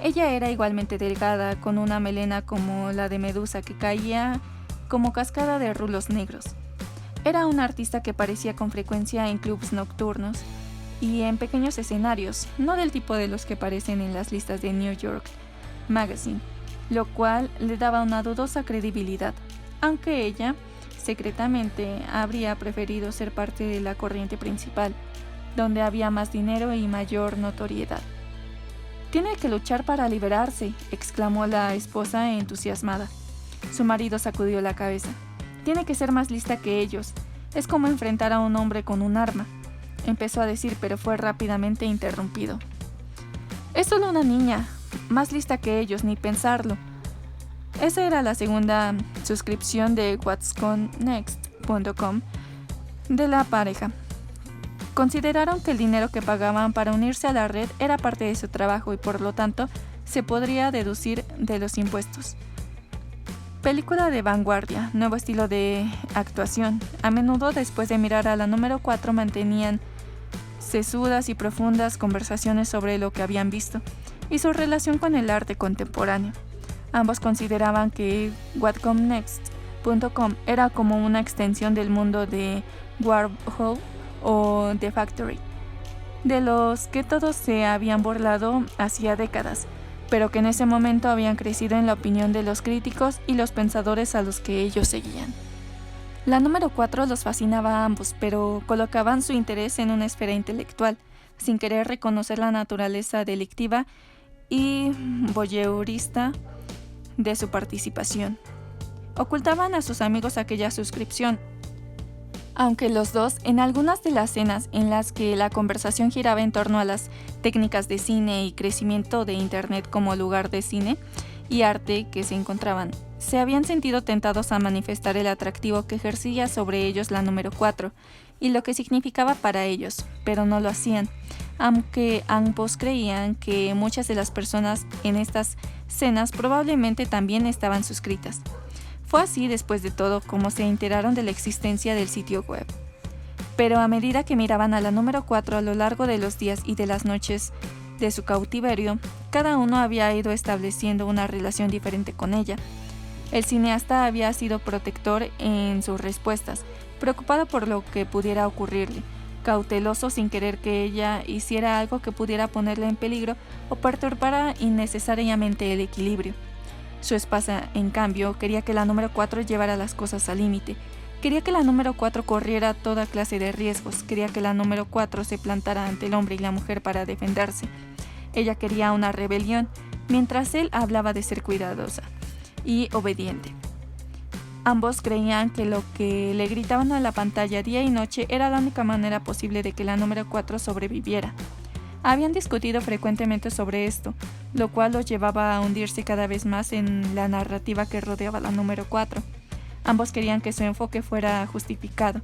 A: Ella era igualmente delgada, con una melena como la de Medusa que caía como cascada de rulos negros. Era una artista que aparecía con frecuencia en clubs nocturnos y en pequeños escenarios, no del tipo de los que aparecen en las listas de New York Magazine, lo cual le daba una dudosa credibilidad, aunque ella, secretamente, habría preferido ser parte de la corriente principal, donde había más dinero y mayor notoriedad. «Tiene que luchar para liberarse», exclamó la esposa entusiasmada. Su marido sacudió la cabeza. «Tiene que ser más lista que ellos. Es como enfrentar a un hombre con un arma», empezó a decir, pero fue rápidamente interrumpido. «Es solo una niña, más lista que ellos, ni pensarlo». Esa era la segunda suscripción de whatsconnext.com de la pareja. Consideraron que el dinero que pagaban para unirse a la red era parte de su trabajo y por lo tanto se podría deducir de los impuestos. Película de vanguardia, nuevo estilo de actuación. A menudo, después de mirar a la número 4, mantenían sesudas y profundas conversaciones sobre lo que habían visto y su relación con el arte contemporáneo. Ambos consideraban que whatcomenext.com era como una extensión del mundo de Warhol o The Factory, de los que todos se habían burlado hacía décadas, pero que en ese momento habían crecido en la opinión de los críticos y los pensadores a los que ellos seguían. La número 4 los fascinaba a ambos, pero colocaban su interés en una esfera intelectual, sin querer reconocer la naturaleza delictiva y voyeurista de su participación. Ocultaban a sus amigos aquella suscripción, aunque los dos, en algunas de las cenas en las que la conversación giraba en torno a las técnicas de cine y crecimiento de Internet como lugar de cine y arte que se encontraban, se habían sentido tentados a manifestar el atractivo que ejercía sobre ellos la número 4 y lo que significaba para ellos, pero no lo hacían, aunque ambos creían que muchas de las personas en estas cenas probablemente también estaban suscritas. Fue así, después de todo, como se enteraron de la existencia del sitio web. Pero a medida que miraban a la número 4 a lo largo de los días y de las noches de su cautiverio, cada uno había ido estableciendo una relación diferente con ella. El cineasta había sido protector en sus respuestas, preocupado por lo que pudiera ocurrirle, cauteloso sin querer que ella hiciera algo que pudiera ponerla en peligro o perturbara innecesariamente el equilibrio. Su esposa, en cambio, quería que la número 4 llevara las cosas al límite. Quería que la número 4 corriera toda clase de riesgos. Quería que la número 4 se plantara ante el hombre y la mujer para defenderse. Ella quería una rebelión, mientras él hablaba de ser cuidadosa y obediente. Ambos creían que lo que le gritaban a la pantalla día y noche era la única manera posible de que la número 4 sobreviviera. Habían discutido frecuentemente sobre esto, lo cual los llevaba a hundirse cada vez más en la narrativa que rodeaba la número 4. Ambos querían que su enfoque fuera justificado.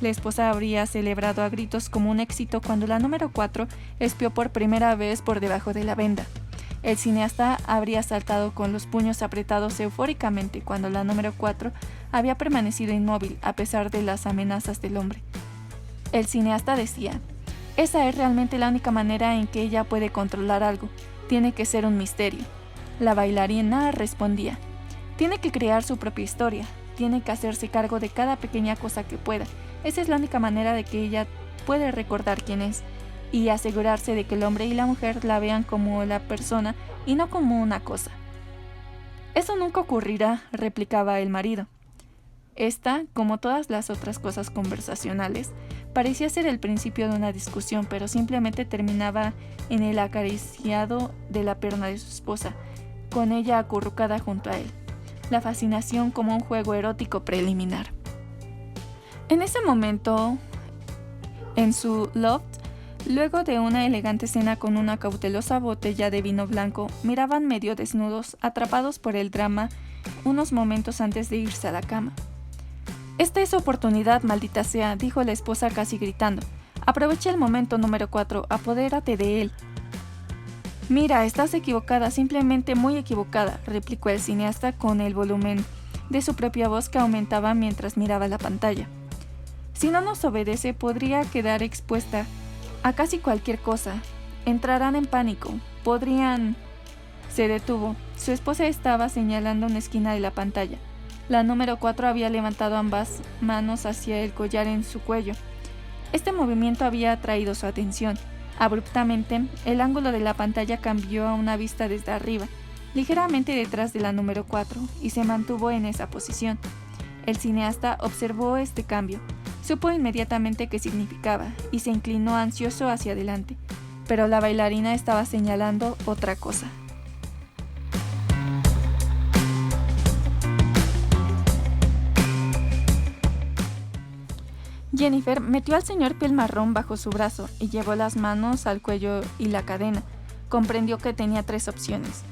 A: La esposa habría celebrado a gritos como un éxito cuando la número 4 espió por primera vez por debajo de la venda. El cineasta habría saltado con los puños apretados eufóricamente cuando la número 4 había permanecido inmóvil a pesar de las amenazas del hombre. El cineasta decía: «Esa es realmente la única manera en que ella puede controlar algo. Tiene que ser un misterio». La bailarina respondía: tiene que crear su propia historia, tiene que hacerse cargo de cada pequeña cosa que pueda. Esa es la única manera de que ella puede recordar quién es y asegurarse de que el hombre y la mujer la vean como la persona y no como una cosa. Eso nunca ocurrirá, replicaba el marido. Esta, como todas las otras cosas conversacionales, parecía ser el principio de una discusión, pero simplemente terminaba en el acariciado de la pierna de su esposa, con ella acurrucada junto a él. La fascinación como un juego erótico preliminar. En ese momento, en su loft, luego de una elegante cena con una cautelosa botella de vino blanco, miraban medio desnudos, atrapados por el drama, unos momentos antes de irse a la cama. «Esta es oportunidad, maldita sea», dijo la esposa casi gritando. «Aprovecha el momento número 4, apodérate de él». «Mira, estás equivocada, simplemente muy equivocada», replicó el cineasta con el volumen de su propia voz que aumentaba mientras miraba la pantalla. «Si no nos obedece, podría quedar expuesta a casi cualquier cosa. Entrarán en pánico. Podrían...» Se detuvo. Su esposa estaba señalando una esquina de la pantalla. La número 4 había levantado ambas manos hacia el collar en su cuello. Este movimiento había atraído su atención. Abruptamente, el ángulo de la pantalla cambió a una vista desde arriba, ligeramente detrás de la número 4, y se mantuvo en esa posición. El cineasta observó este cambio. Supo inmediatamente qué significaba y se inclinó ansioso hacia adelante, pero la bailarina estaba señalando otra cosa. Jennifer metió al señor piel marrón bajo su brazo y llevó las manos al cuello y la cadena. Comprendió que tenía 3 opciones: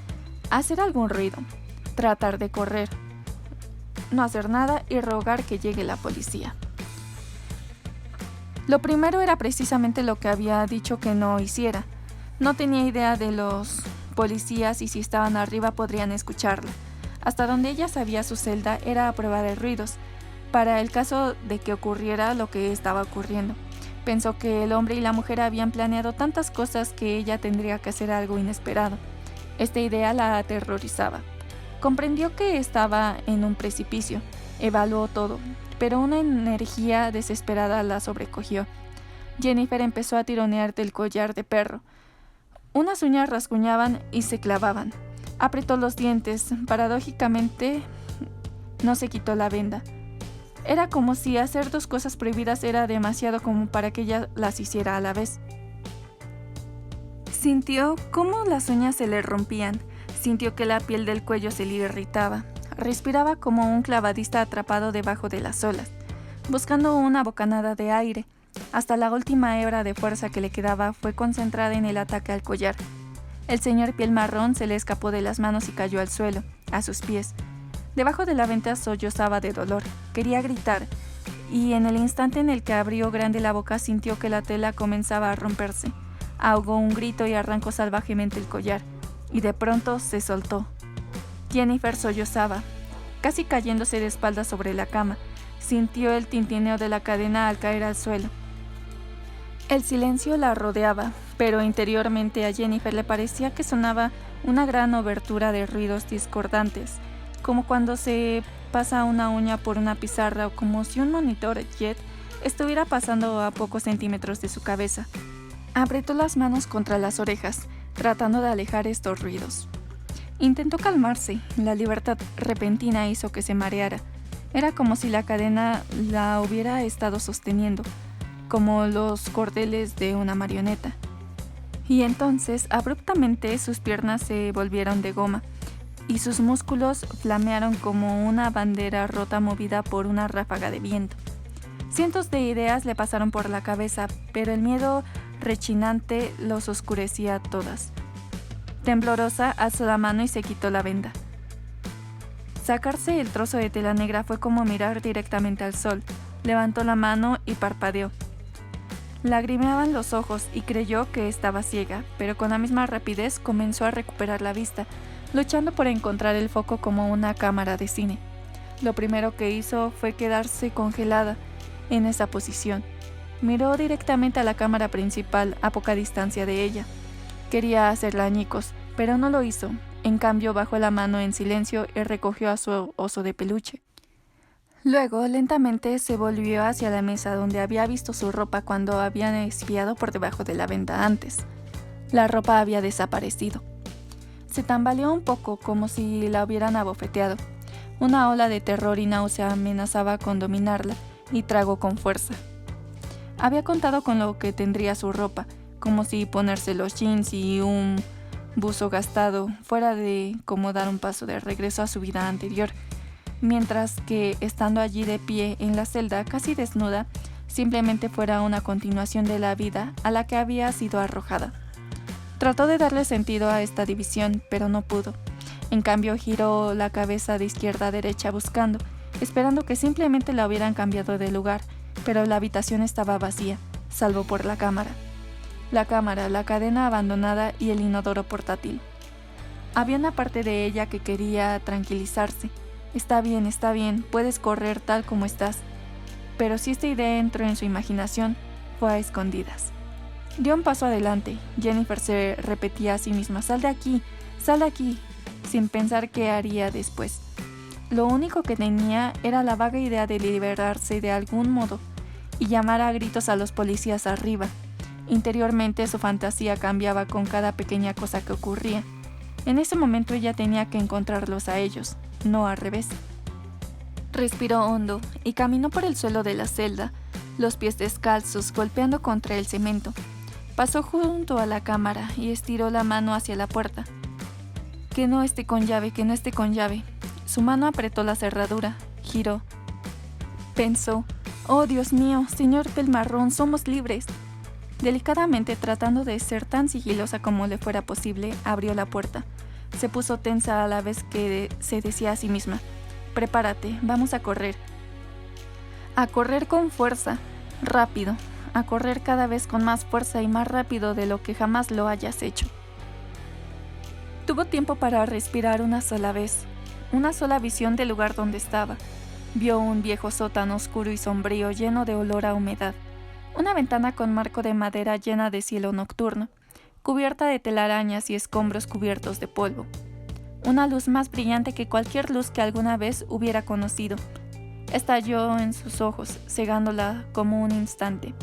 A: hacer algún ruido, tratar de correr, no hacer nada y rogar que llegue la policía. Lo primero era precisamente lo que había dicho que no hiciera. No tenía idea de los policías y si estaban arriba podrían escucharla. Hasta donde ella sabía, su celda era a prueba de ruidos, para el caso de que ocurriera lo que estaba ocurriendo. Pensó que el hombre y la mujer habían planeado tantas cosas que ella tendría que hacer algo inesperado. Esta idea la aterrorizaba. Comprendió que estaba en un precipicio. Evaluó todo, pero una energía desesperada la sobrecogió. Jennifer empezó a tironear del collar de perro. Unas uñas rasguñaban y se clavaban. Apretó los dientes. Paradójicamente, no se quitó la venda. Era como si hacer 2 cosas prohibidas era demasiado como para que ella las hiciera a la vez. Sintió cómo las uñas se le rompían. Sintió que la piel del cuello se le irritaba. Respiraba como un clavadista atrapado debajo de las olas, buscando una bocanada de aire. Hasta la última hebra de fuerza que le quedaba fue concentrada en el ataque al collar. El señor piel marrón se le escapó de las manos y cayó al suelo, a sus pies. Debajo de la venta sollozaba de dolor. Quería gritar, y en el instante en el que abrió grande la boca sintió que la tela comenzaba a romperse. Ahogó un grito y arrancó salvajemente el collar, y de pronto se soltó. Jennifer sollozaba, casi cayéndose de espaldas sobre la cama. Sintió el tintineo de la cadena al caer al suelo. El silencio la rodeaba, pero interiormente a Jennifer le parecía que sonaba una gran obertura de ruidos discordantes, como cuando se pasa una uña por una pizarra o como si un monitor jet estuviera pasando a pocos centímetros de su cabeza. Apretó las manos contra las orejas, tratando de alejar estos ruidos. Intentó calmarse. La libertad repentina hizo que se mareara. Era como si la cadena la hubiera estado sosteniendo, como los cordeles de una marioneta. Y entonces, abruptamente, sus piernas se volvieron de goma, y sus músculos flamearon como una bandera rota movida por una ráfaga de viento. Cientos de ideas le pasaron por la cabeza, pero el miedo rechinante los oscurecía todas. Temblorosa, alzó la mano y se quitó la venda. Sacarse el trozo de tela negra fue como mirar directamente al sol. Levantó la mano y parpadeó. Lagrimeaban los ojos y creyó que estaba ciega, pero con la misma rapidez comenzó a recuperar la vista, luchando por encontrar el foco como una cámara de cine. Lo primero que hizo fue quedarse congelada en esa posición. Miró directamente a la cámara principal a poca distancia de ella. Quería hacerla añicos, pero no lo hizo. En cambio, bajó la mano en silencio y recogió a su oso de peluche. Luego, lentamente se volvió hacia la mesa donde había visto su ropa cuando habían espiado por debajo de la venda antes. La ropa había desaparecido. Se tambaleó un poco como si la hubieran abofeteado. Una ola de terror y náusea amenazaba con dominarla y tragó con fuerza. Había contado con lo que tendría su ropa, como si ponerse los jeans y un buzo gastado fuera de como dar un paso de regreso a su vida anterior, mientras que, estando allí de pie en la celda, casi desnuda, simplemente fuera una continuación de la vida a la que había sido arrojada. Trató de darle sentido a esta división, pero no pudo. En cambio, giró la cabeza de izquierda a derecha buscando, esperando que simplemente la hubieran cambiado de lugar, pero la habitación estaba vacía, salvo por la cámara. La cámara, la cadena abandonada y el inodoro portátil. Había una parte de ella que quería tranquilizarse. Está bien, puedes correr tal como estás. Pero si esta idea entró en su imaginación, fue a escondidas. Dio un paso adelante. Jennifer se repetía a sí misma, sal de aquí, sin pensar qué haría después. Lo único que tenía era la vaga idea de liberarse de algún modo y llamar a gritos a los policías arriba. Interiormente su fantasía cambiaba con cada pequeña cosa que ocurría. En ese momento ella tenía que encontrarlos a ellos, no al revés. Respiró hondo y caminó por el suelo de la celda, los pies descalzos golpeando contra el cemento. Pasó junto a la cámara y estiró la mano hacia la puerta. Que no esté con llave. Su mano apretó la cerradura, giró. Pensó, oh Dios mío, señor Pelmarrón, somos libres. Delicadamente, tratando de ser tan sigilosa como le fuera posible, abrió la puerta. Se puso tensa a la vez que se decía a sí misma, prepárate, vamos a correr. A correr con fuerza, rápido, a correr cada vez con más fuerza y más rápido de lo que jamás lo hayas hecho. Tuvo tiempo para respirar una sola vez, una sola visión del lugar donde estaba. Vio un viejo sótano oscuro y sombrío lleno de olor a humedad. Una ventana con marco de madera llena de cielo nocturno, cubierta de telarañas y escombros cubiertos de polvo. Una luz más brillante que cualquier luz que alguna vez hubiera conocido. Estalló en sus ojos, cegándola como un instante.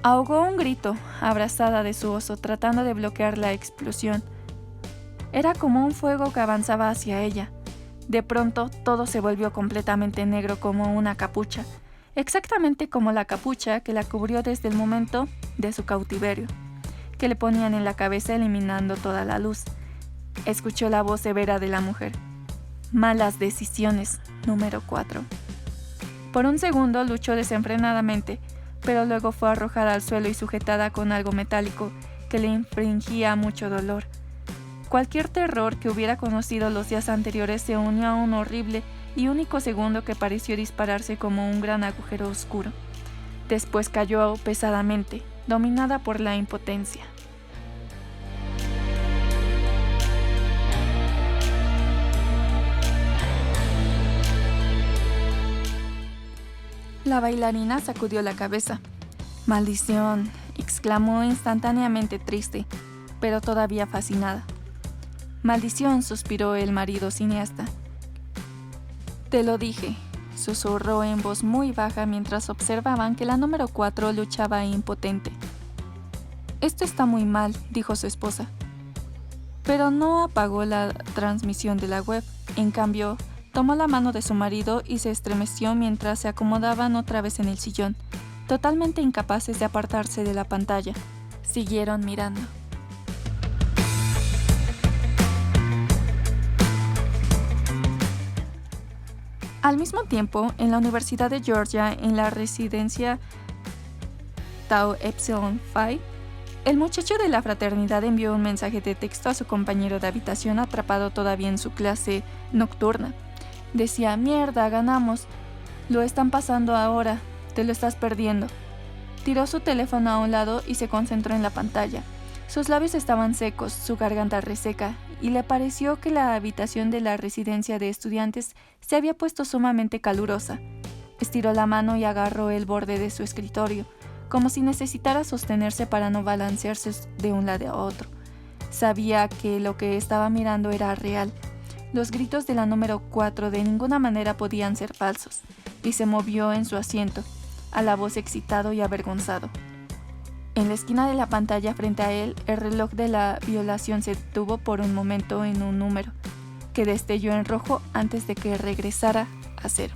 A: Ahogó un grito, abrazada de su oso, tratando de bloquear la explosión. Era como un fuego que avanzaba hacia ella. De pronto, todo se volvió completamente negro como una capucha, exactamente como la capucha que la cubrió desde el momento de su cautiverio, que le ponían en la cabeza eliminando toda la luz. Escuchó la voz severa de la mujer. Malas decisiones, número 4. Por un segundo luchó desenfrenadamente, pero luego fue arrojada al suelo y sujetada con algo metálico que le infringía mucho dolor. Cualquier terror que hubiera conocido los días anteriores se unió a un horrible y único segundo que pareció dispararse como un gran agujero oscuro. Después cayó pesadamente, dominada por la impotencia. La bailarina sacudió la cabeza. «Maldición», exclamó instantáneamente triste, pero todavía fascinada. «Maldición», suspiró el marido cineasta. «Te lo dije», susurró en voz muy baja mientras observaban que la número 4 luchaba impotente. «Esto está muy mal», dijo su esposa. Pero no apagó la transmisión de la web. En cambio, tomó la mano de su marido y se estremeció mientras se acomodaban otra vez en el sillón, totalmente incapaces de apartarse de la pantalla. Siguieron mirando. Al mismo tiempo, en la Universidad de Georgia, en la residencia Tau Epsilon Phi, el muchacho de la fraternidad envió un mensaje de texto a su compañero de habitación atrapado todavía en su clase nocturna. Decía, «Mierda, ganamos. Lo están pasando ahora. Te lo estás perdiendo». Tiró su teléfono a un lado y se concentró en la pantalla. Sus labios estaban secos, su garganta reseca, y le pareció que la habitación de la residencia de estudiantes se había puesto sumamente calurosa. Estiró la mano y agarró el borde de su escritorio, como si necesitara sostenerse para no balancearse de un lado a otro. Sabía que lo que estaba mirando era real. Los gritos de la número 4 de ninguna manera podían ser falsos, y se movió en su asiento, a la voz excitado y avergonzado. En la esquina de la pantalla frente a él, el reloj de la violación se detuvo por un momento en un número, que destelló en rojo antes de que regresara a 0.